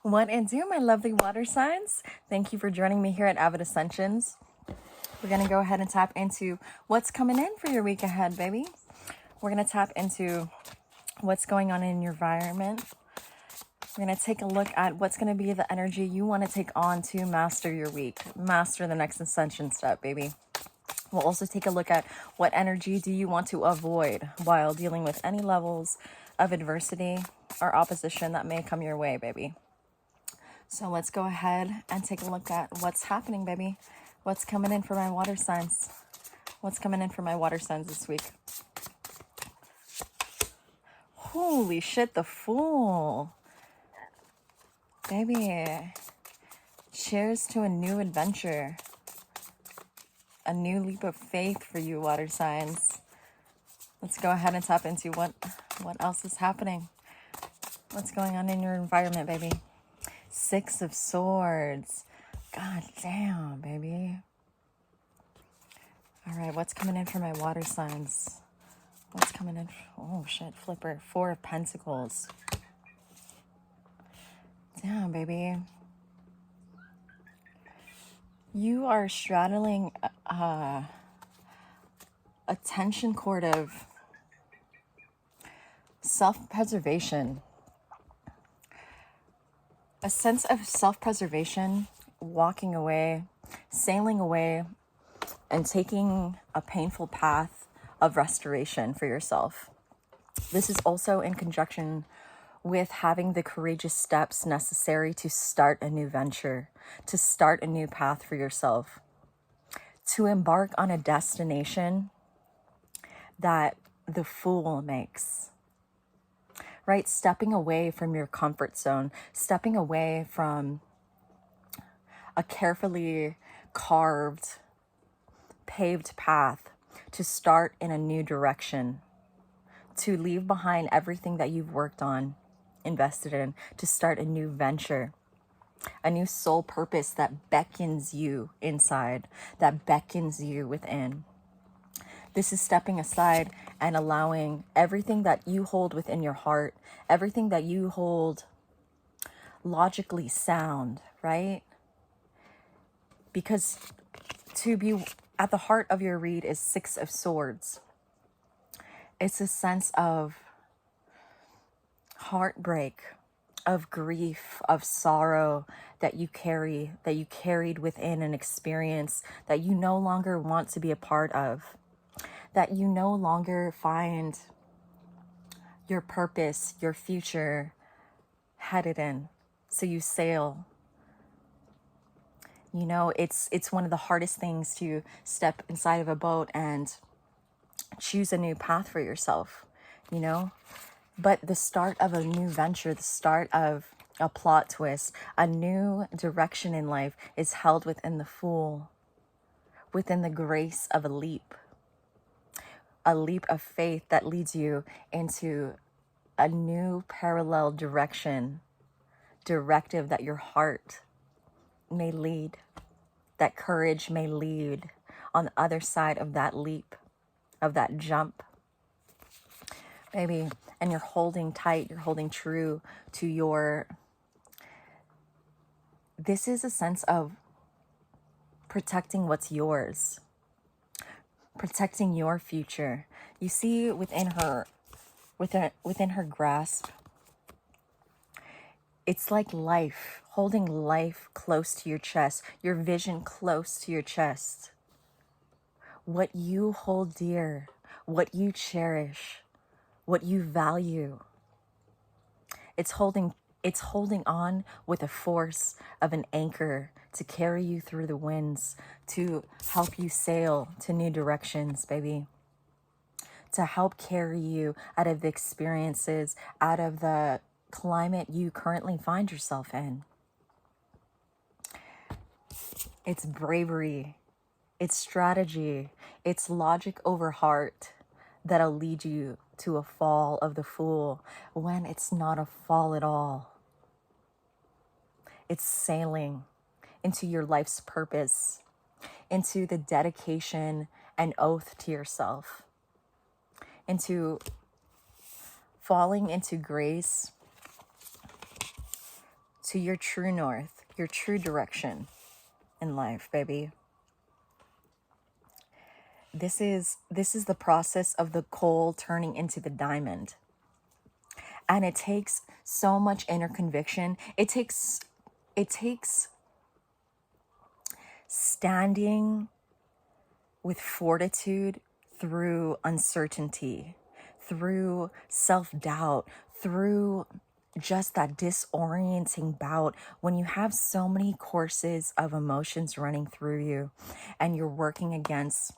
What and do, my lovely water signs? Thank you for joining me here at Avid Ascensions. We're going to go ahead and tap into what's coming in for your week ahead, baby. We're going to tap into what's going on in your environment. We're going to take a look at what's going to be the energy you want to take on to master your week, master the next ascension step, baby. We'll also take a look at what energy do you want to avoid while dealing with any levels of adversity or opposition that may come your way, baby. So let's go ahead and take a look at what's happening, baby. What's coming in for my water signs? What's coming in for my water signs this week? Holy shit, the Fool. Baby, cheers to a new adventure. A new leap of faith for you, water signs. Let's go ahead and tap into what else is happening. What's going on in your environment, baby? Six of Swords. God damn, baby. All right, what's coming in for my water signs? What's coming in? Oh, shit, flipper. Four of Pentacles. Damn, baby. You are straddling a tension cord of self-preservation. A sense of self-preservation, walking away, sailing away, and taking a painful path of restoration for yourself. This is also in conjunction with having the courageous steps necessary to start a new venture, to start a new path for yourself, to embark on a destination that the Fool makes, right? Stepping away from your comfort zone, stepping away from a carefully carved, paved path to start in a new direction, to leave behind everything that you've worked on, invested in, to start a new venture, a new soul purpose that beckons you inside, that beckons you within. This is stepping aside and allowing everything that you hold within your heart, everything that you hold logically sound, right? Because to be at the heart of your read is Six of Swords. It's a sense of heartbreak, of grief, of sorrow that you carry, that you carried within an experience that you no longer want to be a part of, that you no longer find your purpose, your future headed in. So you sail. You know, it's one of the hardest things to step inside of a boat and choose a new path for yourself, you know? But the start of a new venture, the start of a plot twist, a new direction in life is held within the Fool, within the grace of a leap of faith that leads you into a new parallel directive that your heart may lead, that courage may lead on the other side of that leap, of that jump, baby. And you're holding tight, you're holding true to your, this is a sense of protecting what's yours, protecting your future. You see within her grasp, it's like life, holding life close to your chest, your vision close to your chest. What you hold dear, what you cherish, what you value. It's holding on with the force of an anchor to carry you through the winds, to help you sail to new directions, baby. To help carry you out of the experiences, out of the climate you currently find yourself in. It's bravery, it's strategy, it's logic over heart that'll lead you to a fall of the Fool when it's not a fall at all. It's sailing into your life's purpose, into the dedication and oath to yourself, into falling into grace to your true north, your true direction in life, baby. This is the process of the coal turning into the diamond. And it takes so much inner conviction. It takes standing with fortitude through uncertainty, through self-doubt, through just that disorienting bout when you have so many courses of emotions running through you and you're working against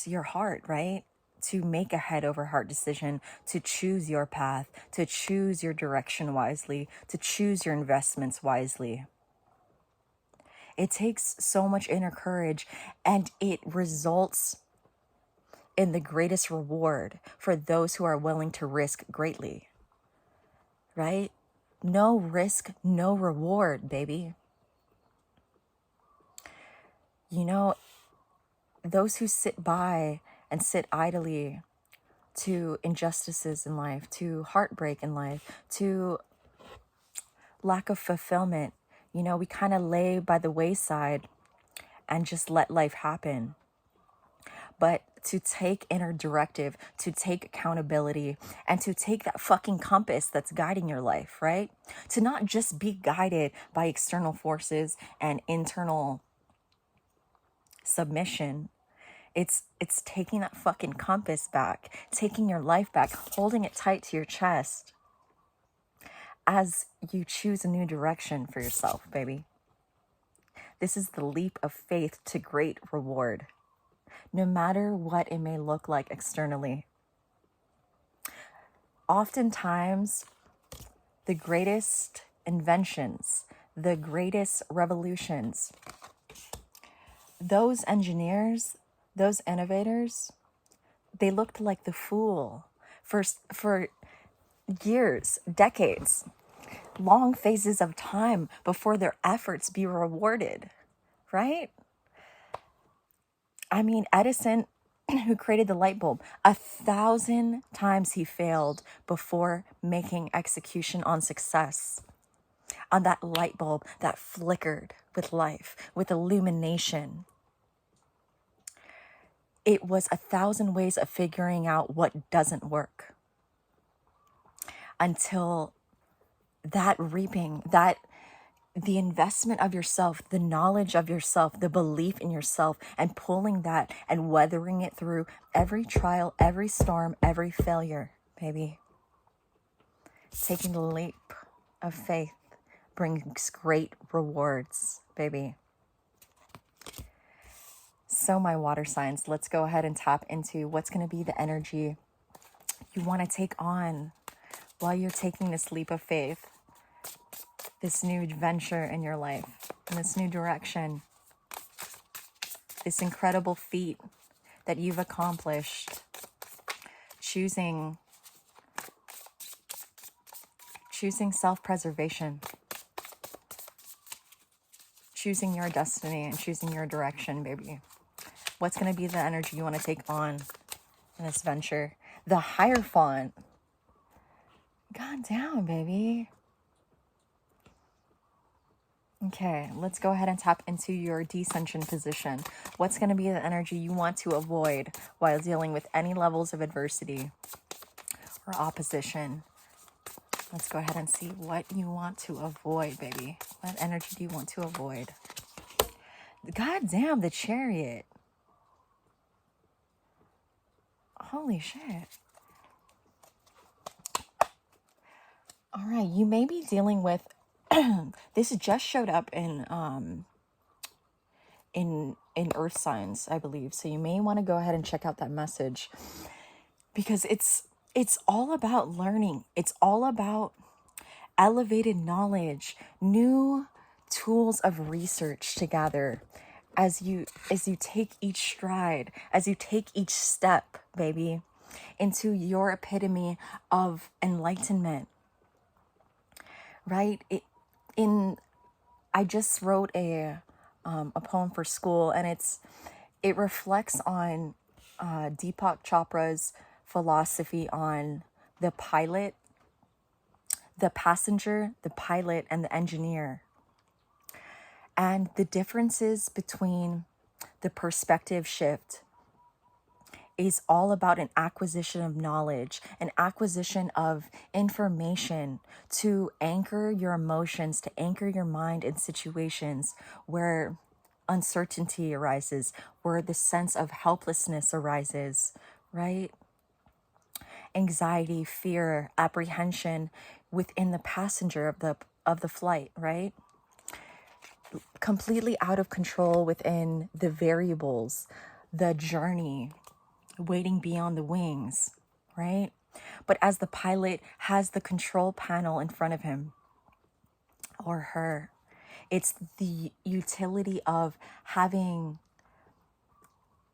your heart, right? To make a head over heart decision, to choose your path, to choose your direction wisely, to choose your investments wisely. It takes so much inner courage, and it results in the greatest reward for those who are willing to risk greatly, right? No risk, no reward, baby. You know, those who sit by and sit idly to injustices in life, to heartbreak in life, to lack of fulfillment, you know, we kind of lay by the wayside and just let life happen. But to take inner directive, to take accountability, and to take that fucking compass that's guiding your life, right? To not just be guided by external forces and internal submission. It's taking that fucking compass back, taking your life back, holding it tight to your chest as you choose a new direction for yourself, baby. This is the leap of faith to great reward, no matter what it may look like externally. Oftentimes, the greatest inventions, the greatest revolutions, those engineers, those innovators, they looked like the fool for years, decades, long phases of time before their efforts be rewarded, right? I mean, Edison, who created the light bulb, 1,000 times he failed before making execution on success, on that light bulb that flickered with life, with illumination. It was 1,000 ways of figuring out what doesn't work until that reaping, that the investment of yourself, the knowledge of yourself, the belief in yourself, and pulling that and weathering it through every trial, every storm, every failure, baby. Taking the leap of faith brings great rewards, baby. So my water signs, let's go ahead and tap into what's going to be the energy you want to take on while you're taking this leap of faith, this new adventure in your life, in this new direction, this incredible feat that you've accomplished, choosing self-preservation, choosing your destiny and choosing your direction, baby. What's going to be the energy you want to take on in this venture? The Hierophant. God damn, baby. Okay, let's go ahead and tap into your descension position. What's going to be the energy you want to avoid while dealing with any levels of adversity or opposition? Let's go ahead and see what you want to avoid, baby. What energy do you want to avoid? God damn, the Chariot. Holy shit. All right, you may be dealing with this just showed up in earth signs, I believe. So you may want to go ahead and check out that message, because it's all about learning. It's all about elevated knowledge, new tools of research to gather as you take each stride, as you take each step, baby, into your epitome of enlightenment. Right? I just wrote a poem for school, and it reflects on Deepak Chopra's philosophy on the pilot, the passenger, the pilot, and the engineer. And the differences between the perspective shift is all about an acquisition of knowledge, an acquisition of information to anchor your emotions, to anchor your mind in situations where uncertainty arises, where the sense of helplessness arises, right? Anxiety, fear, apprehension within the passenger of the flight, right? Completely out of control within the variables, the journey, waiting beyond the wings, right? But as the pilot has the control panel in front of him or her, it's the utility of having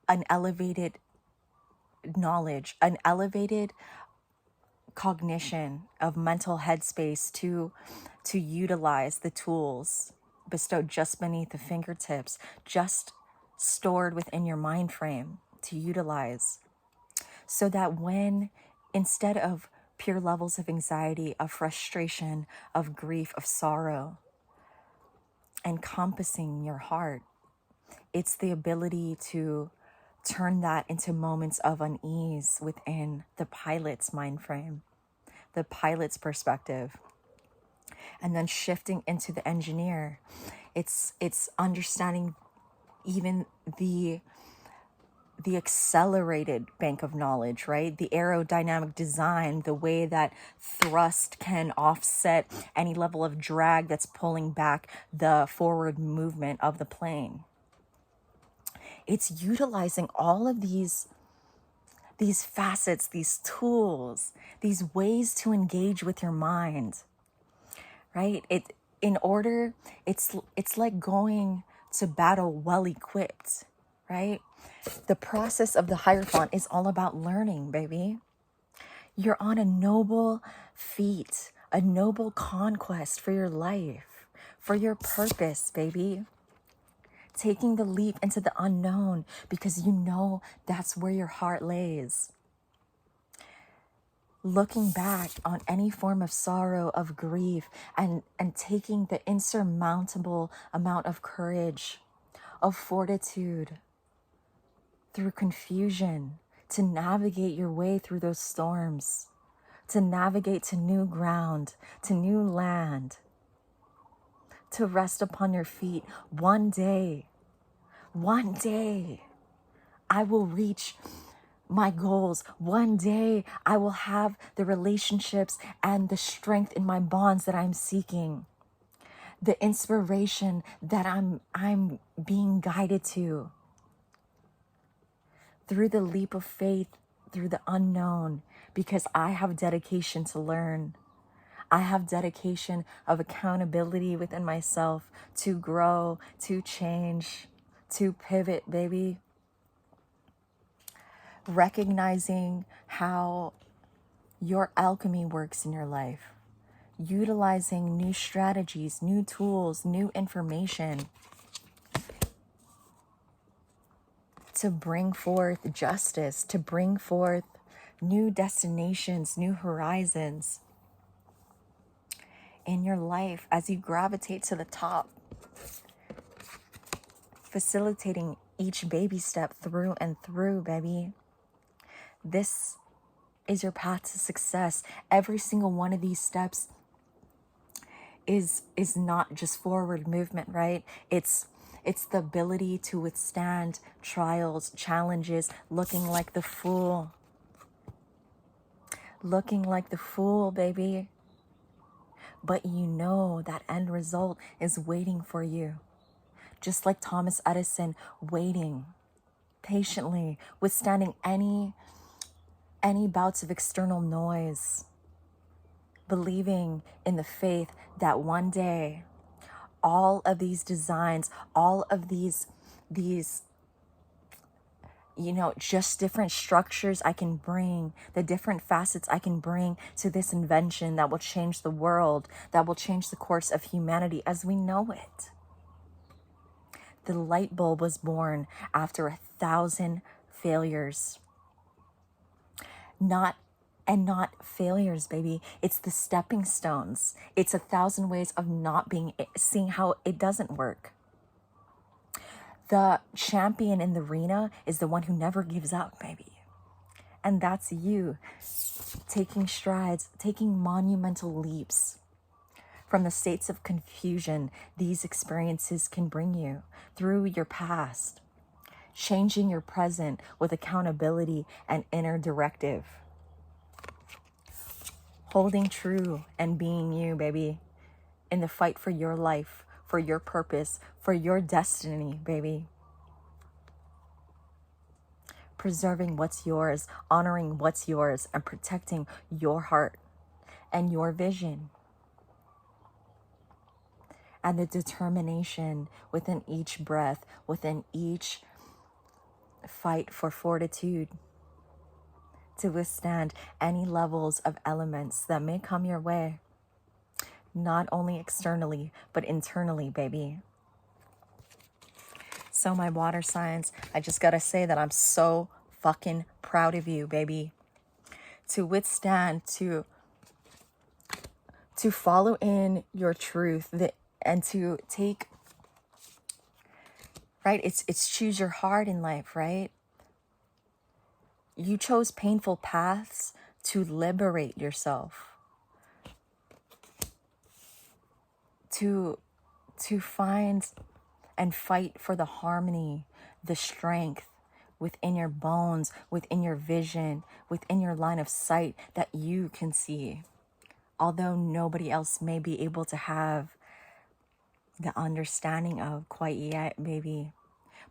an elevated knowledge, an elevated cognition of mental headspace to utilize the tools bestowed just beneath the fingertips, just stored within your mind frame to utilize, so that when, instead of pure levels of anxiety, of frustration, of grief, of sorrow encompassing your heart, it's the ability to turn that into moments of unease within the pilot's mind frame, the pilot's perspective, and then shifting into the engineer. It's understanding even the accelerated bank of knowledge, right? The aerodynamic design, the way that thrust can offset any level of drag that's pulling back the forward movement of the plane. It's utilizing all of these facets, these tools, these ways to engage with your mind, right? It's like going to battle well equipped, right? The process of the Hierophant is all about learning, baby. You're on a noble feat, a noble conquest for your life, for your purpose, baby. Taking the leap into the unknown because you know that's where your heart lays. Looking back on any form of sorrow, of grief, and taking the insurmountable amount of courage, of fortitude, through confusion, to navigate your way through those storms, to navigate to new ground, to new land, to rest upon your feet. One day, I will reach my goals. One day, I will have the relationships and the strength in my bonds that I'm seeking, the inspiration that I'm being guided to. Through the leap of faith, through the unknown, because I have dedication to learn. I have dedication of accountability within myself to grow, to change, to pivot, baby. Recognizing how your alchemy works in your life. Utilizing new strategies, new tools, new information to bring forth justice, to bring forth new destinations, new horizons in your life as you gravitate to the top, facilitating each baby step through and through, baby. This is your path to success. Every single one of these steps is not just forward movement, right? It's the ability to withstand trials, challenges, looking like the fool, baby. But you know that end result is waiting for you. Just like Thomas Edison, waiting patiently, withstanding any bouts of external noise, believing in the faith that one day all of these designs, all of these just different structures I can bring, the different facets I can bring to this invention that will change the world, that will change the course of humanity as we know it. The light bulb was born after 1,000 failures. Not and not failures, baby. It's the stepping stones. It's 1,000 ways of not seeing how it doesn't work. The champion in the arena is the one who never gives up, baby. And that's you, taking strides, taking monumental leaps. From the states of confusion these experiences can bring you through your past, changing your present with accountability and inner directive. Holding true and being you, baby, in the fight for your life, for your purpose, for your destiny, baby. Preserving what's yours, honoring what's yours, and protecting your heart and your vision. And the determination within each breath, within each fight for fortitude to withstand any levels of elements that may come your way. Not only externally, but internally, baby. So my water signs, I just gotta say that I'm so fucking proud of you, baby. To withstand, to follow in your truth, and to take, right? It's choose your heart in life, right? You chose painful paths to liberate yourself. To find and fight for the harmony, the strength within your bones, within your vision, within your line of sight that you can see. Although nobody else may be able to have the understanding of quite yet, baby.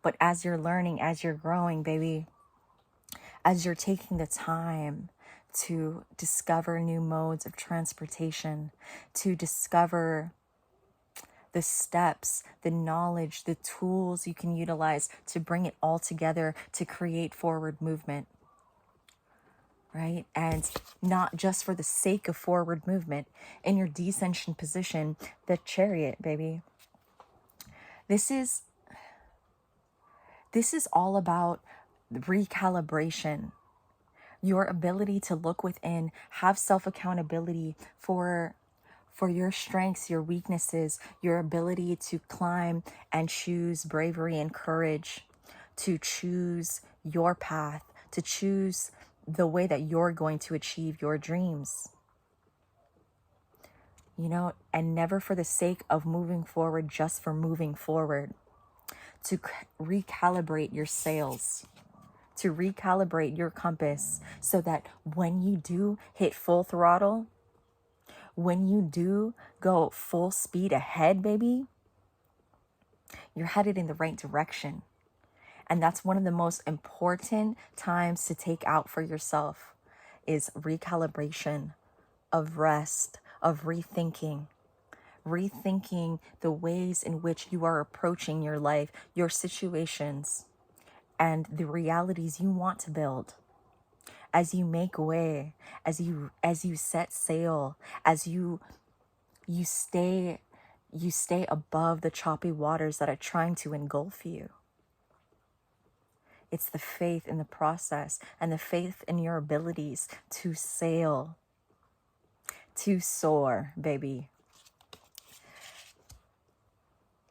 But as you're learning, as you're growing, baby, as you're taking the time to discover new modes of transportation, to discover the steps, the knowledge, the tools you can utilize to bring it all together to create forward movement, right? And not just for the sake of forward movement. In your descension position, the chariot, baby. This is all about recalibration. Your ability to look within, have self-accountability for your strengths, your weaknesses, your ability to climb and choose bravery and courage, to choose your path, to choose the way that you're going to achieve your dreams. You know, and never for the sake of moving forward, just for moving forward. To recalibrate your sails, to recalibrate your compass so that when you do hit full throttle, when you do go full speed ahead, baby, you're headed in the right direction. And that's one of the most important times to take out for yourself is recalibration, of rest, of rethinking the ways in which you are approaching your life, your situations, and the realities you want to build. As you make way, as you set sail, as you stay above the choppy waters that are trying to engulf you. It's the faith in the process and the faith in your abilities to sail, to soar, baby.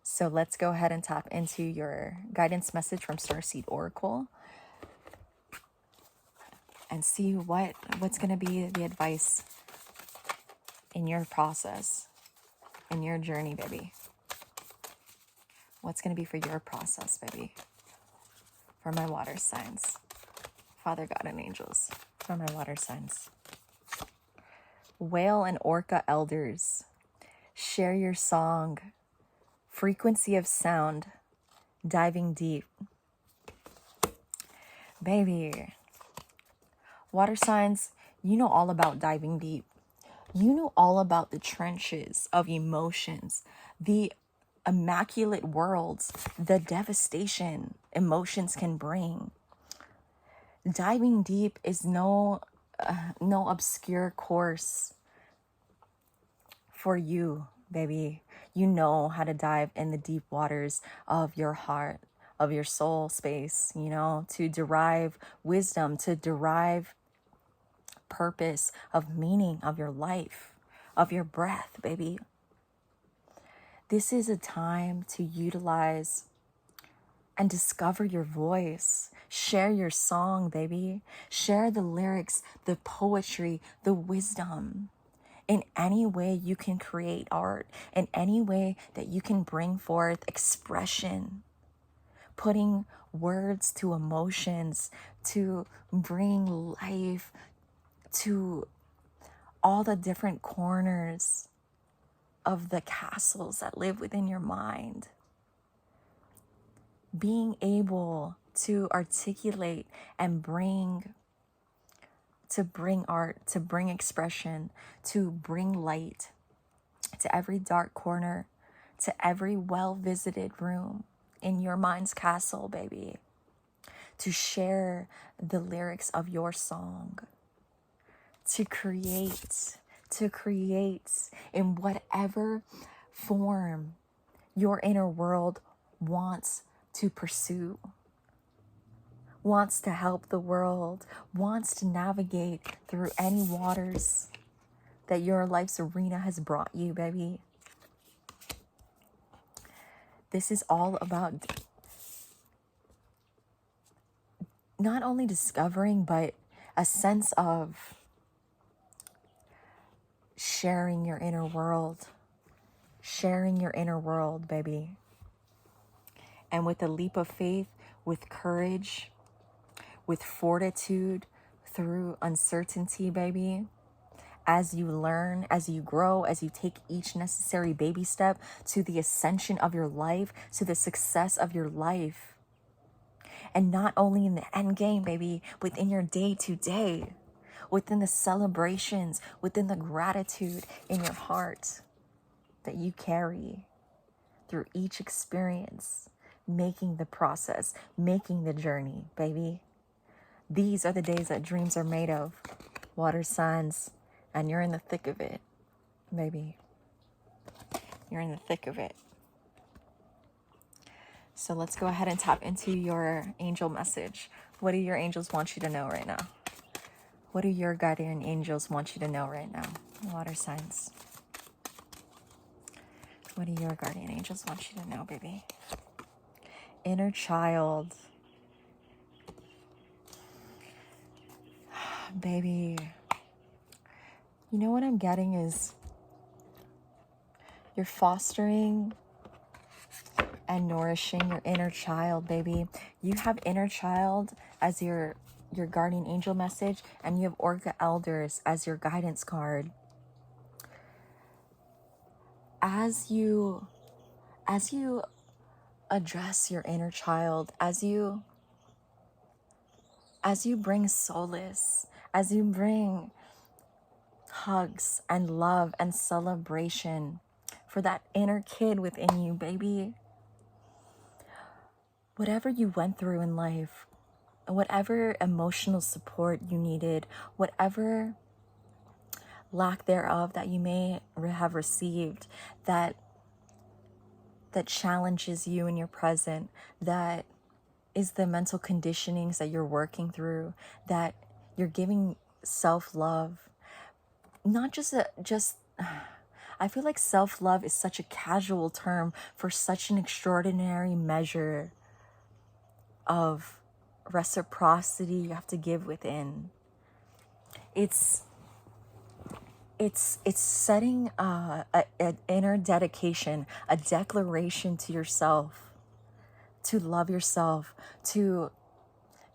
So let's go ahead and tap into your guidance message from Starseed Oracle and see what's going to be the advice in your process, in your journey, baby. What's going to be for your process, baby? For my water signs. Father, God, and angels. For my water signs. Whale and orca elders, share your song. Frequency of sound, diving deep. Baby, water signs, you know all about diving deep. You know all about the trenches of emotions, the immaculate worlds, the devastation emotions can bring. Diving deep is no obscure course for you, baby. You know how to dive in the deep waters of your heart, of your soul space, you know, to derive wisdom, to derive purpose, of meaning of your life, of your breath, baby. This is a time to utilize and discover your voice. Share your song, baby. Share the lyrics, the poetry, the wisdom. In any way you can create art, in any way that you can bring forth expression, putting words to emotions, to bring life to all the different corners of the castles that live within your mind. Being able to articulate and bring art, to bring expression, to bring light to every dark corner, to every well-visited room in your mind's castle, baby. To share the lyrics of your song, to create in whatever form your inner world wants to pursue, wants to help the world, wants to navigate through any waters that your life's arena has brought you, baby. This is all about not only discovering, but a sense of sharing your inner world, baby. And with a leap of faith, with courage, with fortitude through uncertainty, baby, as you learn, as you grow, as you take each necessary baby step to the ascension of your life, to the success of your life. And not only in the end game, baby, within your day-to-day, within the celebrations, within the gratitude in your heart that you carry through each experience, making the process, making the journey, baby. These are the days that dreams are made of, water signs, and you're in the thick of it, baby. You're in the thick of it. So let's go ahead and tap into your angel message. What do your angels want you to know right now? What do your guardian angels want you to know right now? Water signs. What do your guardian angels want you to know, baby? Inner child. Baby. You know what I'm getting is you're fostering and nourishing your inner child, baby. You have inner child as your guardian angel message, and you have Orca elders as your guidance card. As you address your inner child, as you bring solace, as you bring hugs and love and celebration for that inner kid within you, baby. Whatever you went through in life, whatever emotional support you needed, whatever lack thereof that you may have received, that challenges you in your present, that is the mental conditionings that you're working through, that you're giving self-love. Not just I feel like self-love is such a casual term for such an extraordinary measure of reciprocity you have to give within. It's setting an inner dedication, a declaration to yourself, to love yourself, to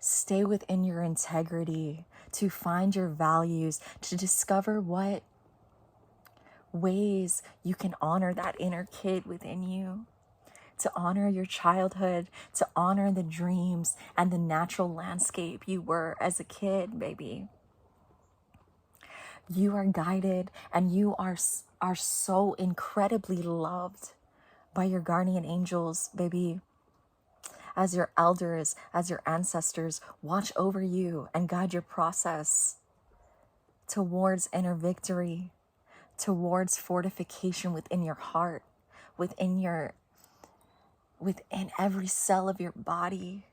stay within your integrity, to find your values, to discover what ways you can honor that inner kid within you, to honor your childhood, to honor the dreams and the natural landscape you were as a kid, baby. You are guided, and you are so incredibly loved by your guardian angels, baby. As your elders, as your ancestors watch over you and guide your process towards inner victory, towards fortification within your heart, within every cell of your body,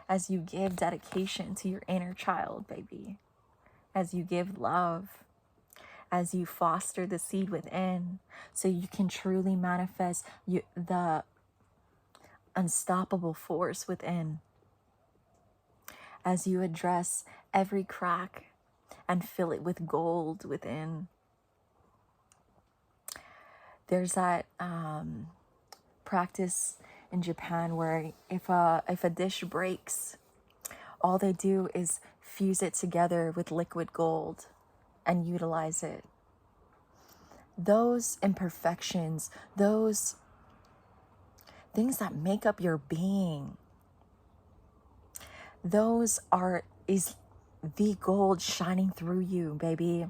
as you give dedication to your inner child, baby, as you give love, as you foster the seed within, so you can truly manifest the unstoppable force within, as you address every crack and fill it with gold within. There's that practice in Japan where if a dish breaks, all they do is fuse it together with liquid gold and utilize it. Those imperfections, those things that make up your being, is the gold shining through you, baby.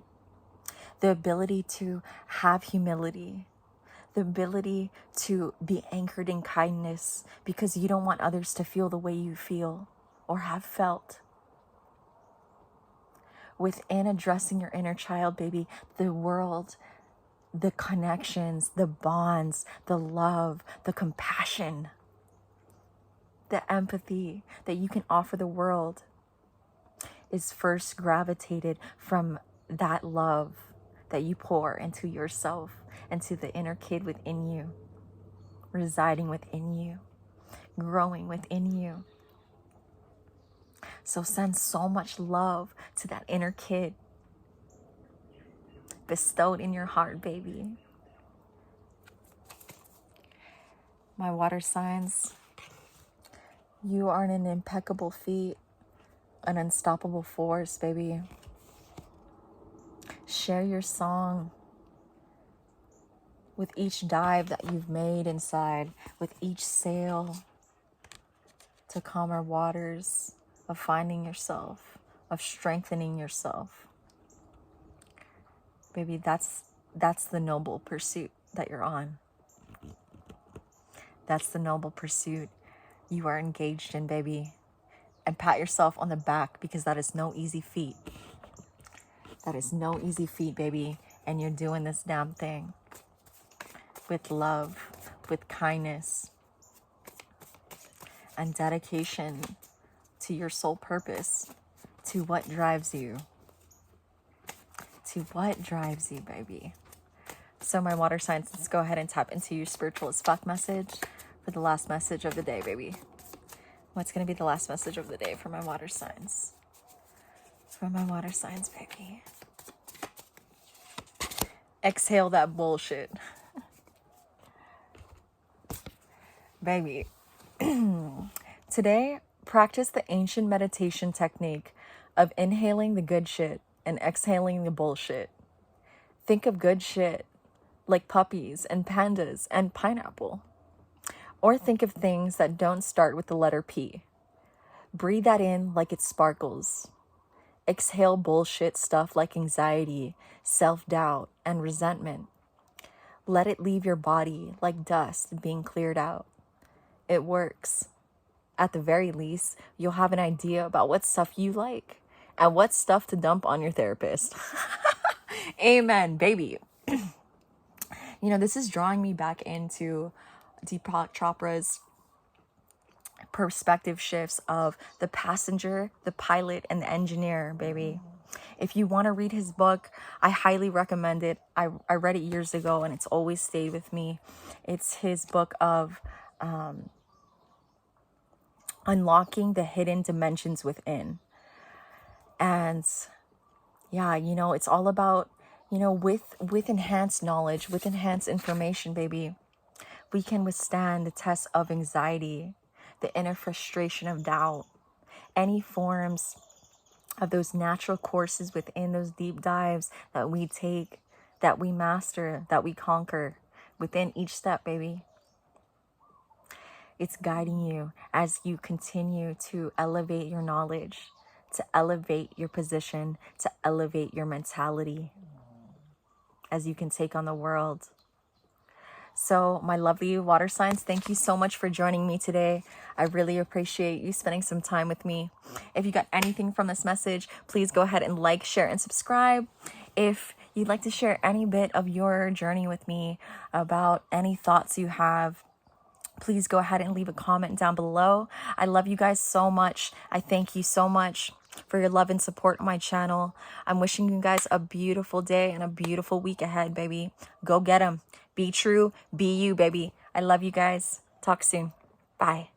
The ability to have humility, the ability to be anchored in kindness because you don't want others to feel the way you feel or have felt. Within addressing your inner child, baby, the world, the connections, the bonds, the love, the compassion, the empathy that you can offer the world is first gravitated from that love that you pour into yourself, into the inner kid within you, residing within you, growing within you. So send so much love to that inner kid bestowed in your heart, baby. My water signs, you are an impeccable feat, an unstoppable force, baby. Share your song with each dive that you've made inside, with each sail to calmer waters of finding yourself, of strengthening yourself. Baby, that's the noble pursuit that you're on. That's the noble pursuit you are engaged in, baby. And pat yourself on the back because that is no easy feat. That is no easy feat, baby. And you're doing this damn thing with love, with kindness, and dedication to your soul purpose, to what drives you. To what drives you, baby. So my water signs, let's go ahead and tap into your spiritual as fuck message for the last message of the day, baby. What's going to be the last message of the day for my water signs? For my water signs, baby. Exhale that bullshit. Baby. Today, practice the ancient meditation technique of inhaling the good shit and exhaling the bullshit. Think of good shit like puppies and pandas and pineapple. Or think of things that don't start with the letter P. Breathe that in like it sparkles. Exhale bullshit stuff like anxiety, self-doubt, and resentment. Let it leave your body like dust being cleared out. It works. At the very least, you'll have an idea about what stuff you like and what stuff to dump on your therapist. Amen, baby. You know, this is drawing me back into Deepak Chopra's perspective shifts of the passenger, the pilot, and the engineer, baby. If you want to read his book, I highly recommend it. I read it years ago and it's always stayed with me. It's his book of unlocking the hidden dimensions within. And yeah, you know, it's all about, you know, with enhanced knowledge, with enhanced information, baby, we can withstand the test of anxiety, the inner frustration of doubt, any forms of those natural courses within those deep dives that we take, that we master, that we conquer within each step, baby. It's guiding you as you continue to elevate your knowledge, to elevate your position, to elevate your mentality as you can take on the world. So my lovely water signs, thank you so much for joining me today. I really appreciate you spending some time with me. If you got anything from this message, please go ahead and like, share, and subscribe. If you'd like to share any bit of your journey with me about any thoughts you have, please go ahead and leave a comment down below. I love you guys so much. I thank you so much. for your love and support on my channel. I'm wishing you guys a beautiful day and a beautiful week ahead, baby. Go get them. Be true. Be you, baby. I love you guys. Talk soon. Bye.